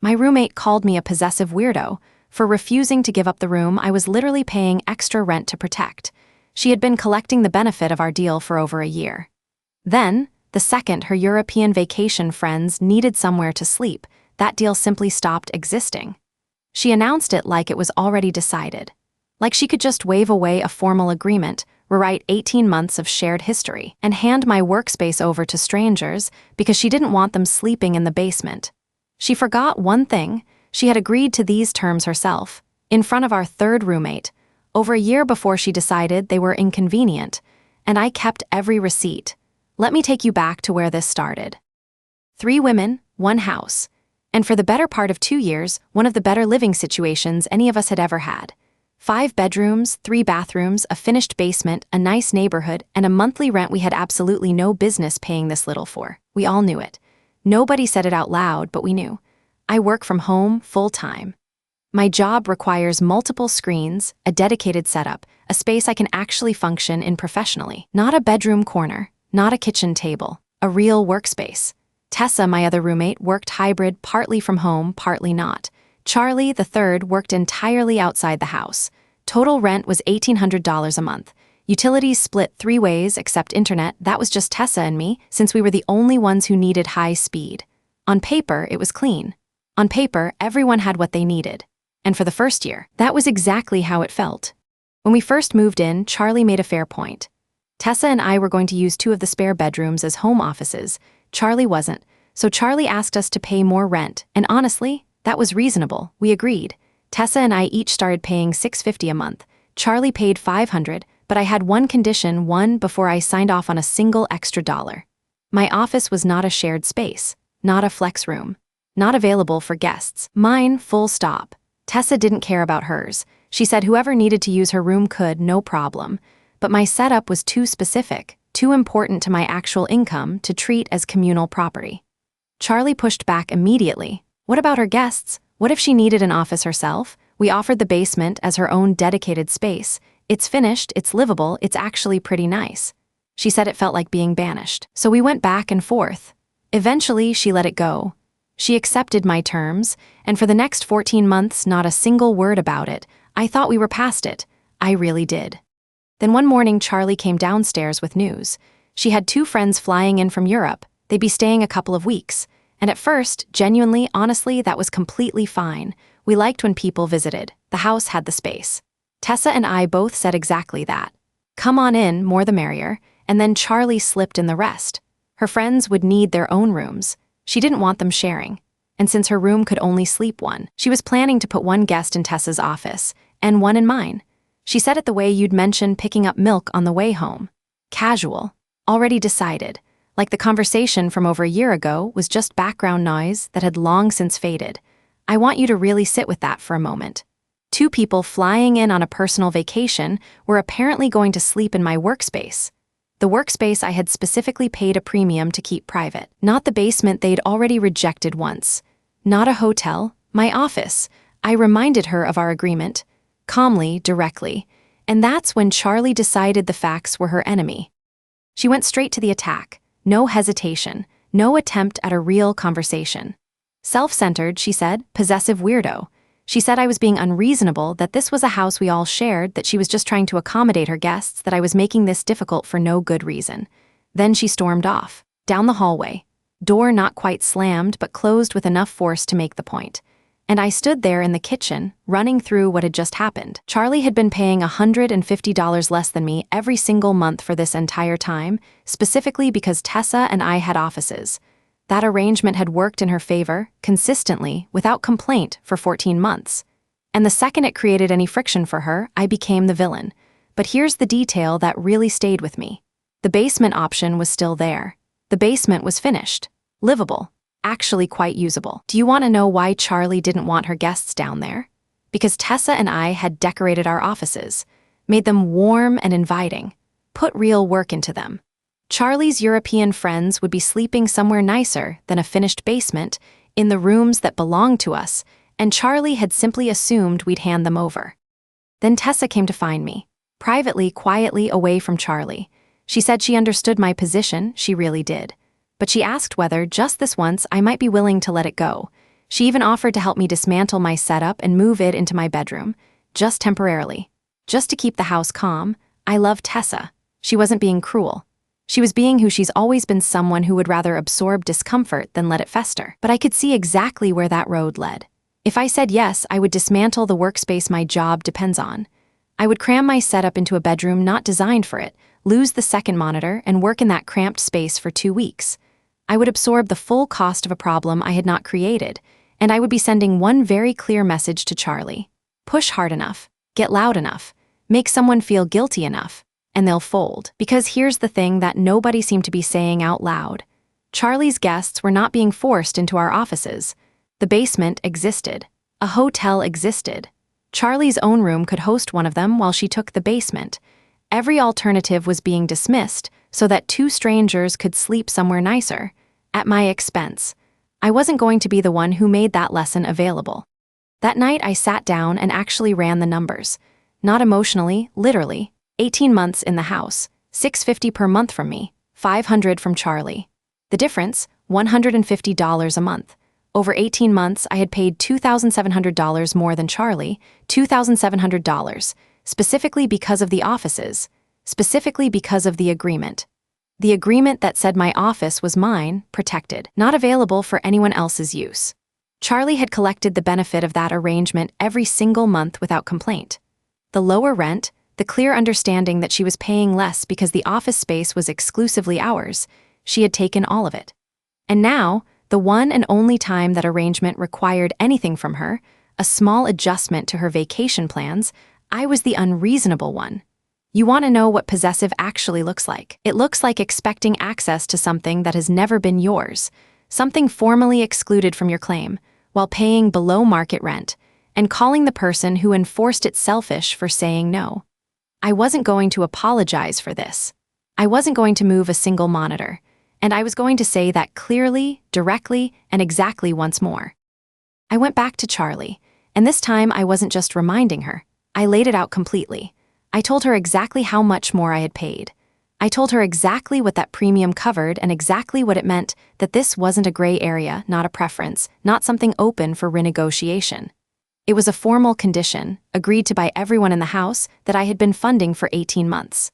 My roommate called me a possessive weirdo for refusing to give up the room I was literally paying extra rent to protect. She had been collecting the benefit of our deal for over a year. Then, the second her European vacation friends needed somewhere to sleep, that deal simply stopped existing. She announced it like it was already decided. Like she could just wave away a formal agreement, rewrite 18 months of shared history, and hand my workspace over to strangers because she didn't want them sleeping in the basement. She forgot one thing: she had agreed to these terms herself, in front of our third roommate, over a year before she decided they were inconvenient, and I kept every receipt. Let me take you back to where this started. 3 women, 1 house. And for the better part of 2 years, one of the better living situations any of us had ever had. 5 bedrooms, 3 bathrooms, a finished basement, a nice neighborhood, and a monthly rent we had absolutely no business paying this little for. We all knew it. Nobody said it out loud, but we knew. I work from home full-time. My job requires multiple screens, a dedicated setup, a space I can actually function in professionally. Not a bedroom corner, not a kitchen table, a real workspace. Tessa, my other roommate, worked hybrid, partly from home, partly not. Charlie, the third, worked entirely outside the house. Total rent was $1,800 a month. Utilities split 3 ways except internet. That was just Tessa and me, since we were the only ones who needed high speed. On paper, it was clean. On paper, everyone had what they needed. And for the first year, that was exactly how it felt. When we first moved in, Charlie made a fair point. Tessa and I were going to use 2 of the spare bedrooms as home offices. Charlie wasn't, so Charlie asked us to pay more rent, and honestly, that was reasonable. We agreed. Tessa and I each started paying $650 a month. Charlie paid $500, but I had one condition, before I signed off on a single extra dollar. My office was not a shared space, not a flex room, not available for guests. Mine, full stop. Tessa didn't care about hers. She said whoever needed to use her room could, no problem. But my setup was too specific, too important to my actual income to treat as communal property. Charlie pushed back immediately. What about her guests? What if she needed an office herself? We offered the basement as her own dedicated space. It's finished, it's livable, it's actually pretty nice. She said it felt like being banished. So we went back and forth. Eventually, she let it go. She accepted my terms, and for the next 14 months, not a single word about it. I thought we were past it. I really did. Then one morning, Charlie came downstairs with news. She had 2 friends flying in from Europe. They'd be staying a couple of weeks. And at first, genuinely, honestly, that was completely fine. We liked when people visited. The house had the space. Tessa and I both said exactly that. Come on in, more the merrier. And then Charlie slipped in the rest. Her friends would need their own rooms. She didn't want them sharing. And since her room could only sleep 1, she was planning to put 1 guest in Tessa's office, and 1 in mine. She said it the way you'd mention picking up milk on the way home. Casual. Already decided. Like the conversation from over a year ago was just background noise that had long since faded. I want you to really sit with that for a moment. 2 people flying in on a personal vacation were apparently going to sleep in my workspace. The workspace I had specifically paid a premium to keep private. Not the basement they'd already rejected once. Not a hotel, my office. I reminded her of our agreement. Calmly, directly. And that's when Charlie decided the facts were her enemy. She went straight to the attack. No hesitation. No attempt at a real conversation. Self-centered, she said, possessive weirdo. She said I was being unreasonable, that this was a house we all shared, that she was just trying to accommodate her guests, that I was making this difficult for no good reason. Then she stormed off. Down the hallway. Door not quite slammed, but closed with enough force to make the point. And I stood there in the kitchen, running through what had just happened. Charlie had been paying $150 less than me every single month for this entire time, specifically because Tessa and I had offices. That arrangement had worked in her favor, consistently, without complaint, for 14 months. And the second it created any friction for her, I became the villain. But here's the detail that really stayed with me. The basement option was still there. The basement was finished. Livable. Actually quite usable. Do you want to know why Charlie didn't want her guests down there? Because Tessa and I had decorated our offices, made them warm and inviting, put real work into them. Charlie's European friends would be sleeping somewhere nicer than a finished basement, in the rooms that belonged to us, and Charlie had simply assumed we'd hand them over. Then Tessa came to find me, privately, quietly, away from Charlie. She said she understood my position, she really did. But she asked whether, just this once, I might be willing to let it go. She even offered to help me dismantle my setup and move it into my bedroom, just temporarily. Just to keep the house calm. I loved Tessa. She wasn't being cruel. She was being who she's always been, someone who would rather absorb discomfort than let it fester. But I could see exactly where that road led. If I said yes, I would dismantle the workspace my job depends on. I would cram my setup into a bedroom not designed for it, lose the second monitor, and work in that cramped space for 2 weeks. I would absorb the full cost of a problem I had not created, and I would be sending one very clear message to Charlie. Push hard enough, get loud enough, make someone feel guilty enough, and they'll fold. Because here's the thing that nobody seemed to be saying out loud. Charlie's guests were not being forced into our offices. The basement existed. A hotel existed. Charlie's own room could host one of them while she took the basement. Every alternative was being dismissed so that 2 strangers could sleep somewhere nicer, at my expense. I wasn't going to be the one who made that lesson available. That night I sat down and actually ran the numbers. Not emotionally, literally. 18 months in the house, $650 per month from me, $500 from Charlie. The difference, $150 a month. Over 18 months, I had paid $2,700 more than Charlie, $2,700, specifically because of the offices, specifically because of the agreement. The agreement that said my office was mine, protected, not available for anyone else's use. Charlie had collected the benefit of that arrangement every single month without complaint. The lower rent, the clear understanding that she was paying less because the office space was exclusively ours, she had taken all of it. And now, the one and only time that arrangement required anything from her, a small adjustment to her vacation plans, I was the unreasonable one. You want to know what possessive actually looks like? It looks like expecting access to something that has never been yours, something formally excluded from your claim, while paying below market rent, and calling the person who enforced it selfish for saying no. I wasn't going to apologize for this. I wasn't going to move a single monitor, and I was going to say that clearly, directly, and exactly once more. I went back to Charlie, and this time I wasn't just reminding her. I laid it out completely. I told her exactly how much more I had paid. I told her exactly what that premium covered and exactly what it meant, that this wasn't a gray area, not a preference, not something open for renegotiation. It was a formal condition, agreed to by everyone in the house, that I had been funding for 18 months.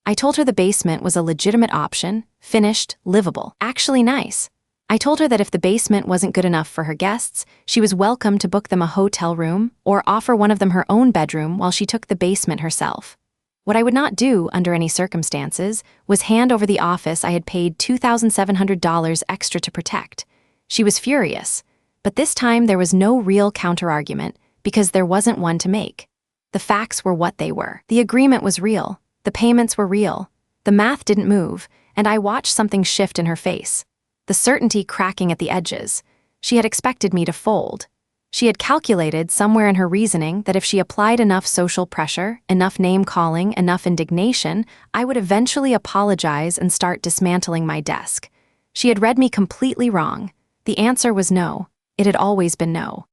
I told her the basement was a legitimate option, finished, livable, actually nice. I told her that if the basement wasn't good enough for her guests, she was welcome to book them a hotel room or offer one of them her own bedroom while she took the basement herself. What I would not do, under any circumstances, was hand over the office I had paid $2,700 extra to protect. She was furious, but this time there was no real counterargument because there wasn't one to make. The facts were what they were. The agreement was real. The payments were real. The math didn't move, and I watched something shift in her face. The certainty cracking at the edges. She had expected me to fold. She had calculated somewhere in her reasoning that if she applied enough social pressure, enough name-calling, enough indignation, I would eventually apologize and start dismantling my desk. She had read me completely wrong. The answer was no. It had always been no.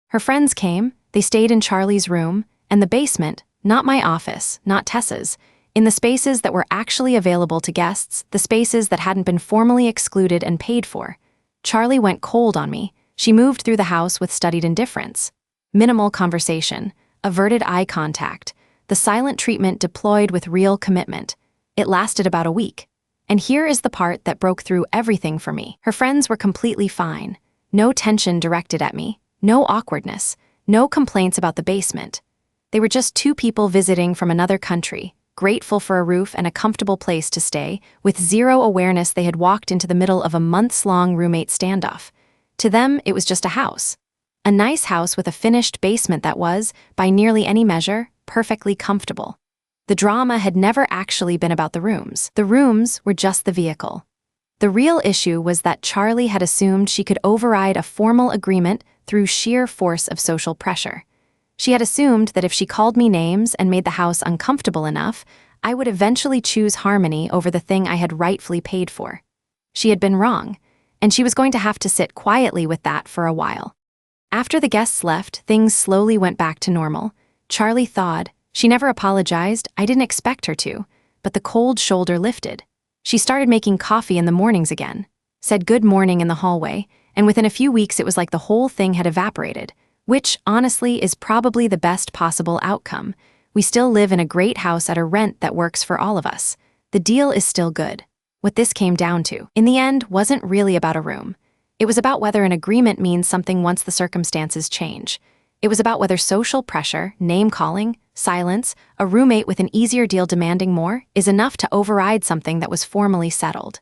Her friends came, they stayed in Charlie's room, and the basement, not my office, not Tessa's, in the spaces that were actually available to guests, the spaces that hadn't been formally excluded and paid for. Charlie went cold on me. She moved through the house with studied indifference. Minimal conversation, averted eye contact, the silent treatment deployed with real commitment. It lasted about a week. And here is the part that broke through everything for me. Her friends were completely fine. No tension directed at me, no awkwardness, no complaints about the basement. They were just 2 people visiting from another country, grateful for a roof and a comfortable place to stay, with zero awareness they had walked into the middle of a months-long roommate standoff. To them, it was just a house. A nice house with a finished basement that was, by nearly any measure, perfectly comfortable. The drama had never actually been about the rooms. The rooms were just the vehicle. The real issue was that Charlie had assumed she could override a formal agreement through sheer force of social pressure. She had assumed that if she called me names and made the house uncomfortable enough, I would eventually choose harmony over the thing I had rightfully paid for. She had been wrong, and she was going to have to sit quietly with that for a while. After the guests left, things slowly went back to normal. Charlie thawed. She never apologized. I didn't expect her to, but the cold shoulder lifted. She started making coffee in the mornings again, said good morning in the hallway, and within a few weeks it was like the whole thing had evaporated, which, honestly, is probably the best possible outcome. We still live in a great house at a rent that works for all of us. The deal is still good. What this came down to, in the end, wasn't really about a room. It was about whether an agreement means something once the circumstances change. It was about whether social pressure, name-calling, silence, a roommate with an easier deal demanding more, is enough to override something that was formally settled.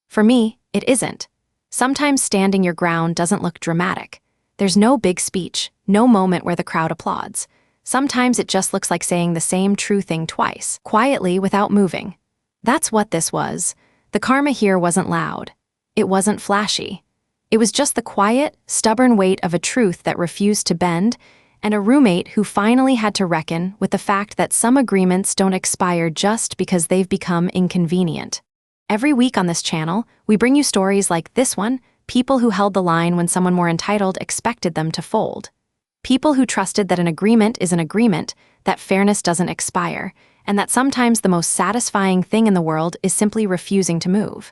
For me, it isn't. Sometimes standing your ground doesn't look dramatic. There's no big speech, no moment where the crowd applauds. Sometimes it just looks like saying the same true thing twice, quietly without moving. That's what this was. The karma here wasn't loud. It wasn't flashy. It was just the quiet, stubborn weight of a truth that refused to bend, and a roommate who finally had to reckon with the fact that some agreements don't expire just because they've become inconvenient. Every week on this channel, we bring you stories like this one, people who held the line when someone more entitled expected them to fold. People who trusted that an agreement is an agreement, that fairness doesn't expire, and that sometimes the most satisfying thing in the world is simply refusing to move.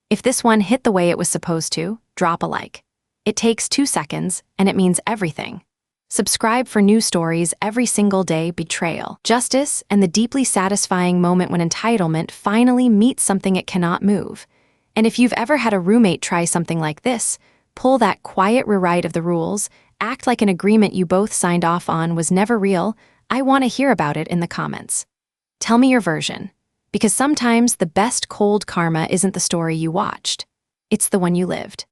If this one hit the way it was supposed to, drop a like. It takes 2 seconds, and it means everything. Subscribe for new stories every single day. Betrayal, justice, and the deeply satisfying moment when entitlement finally meets something it cannot move. And if you've ever had a roommate try something like this, pull that quiet rewrite of the rules, act like an agreement you both signed off on was never real, I want to hear about it in the comments. Tell me your version, because sometimes the best cold karma isn't the story you watched. It's the one you lived.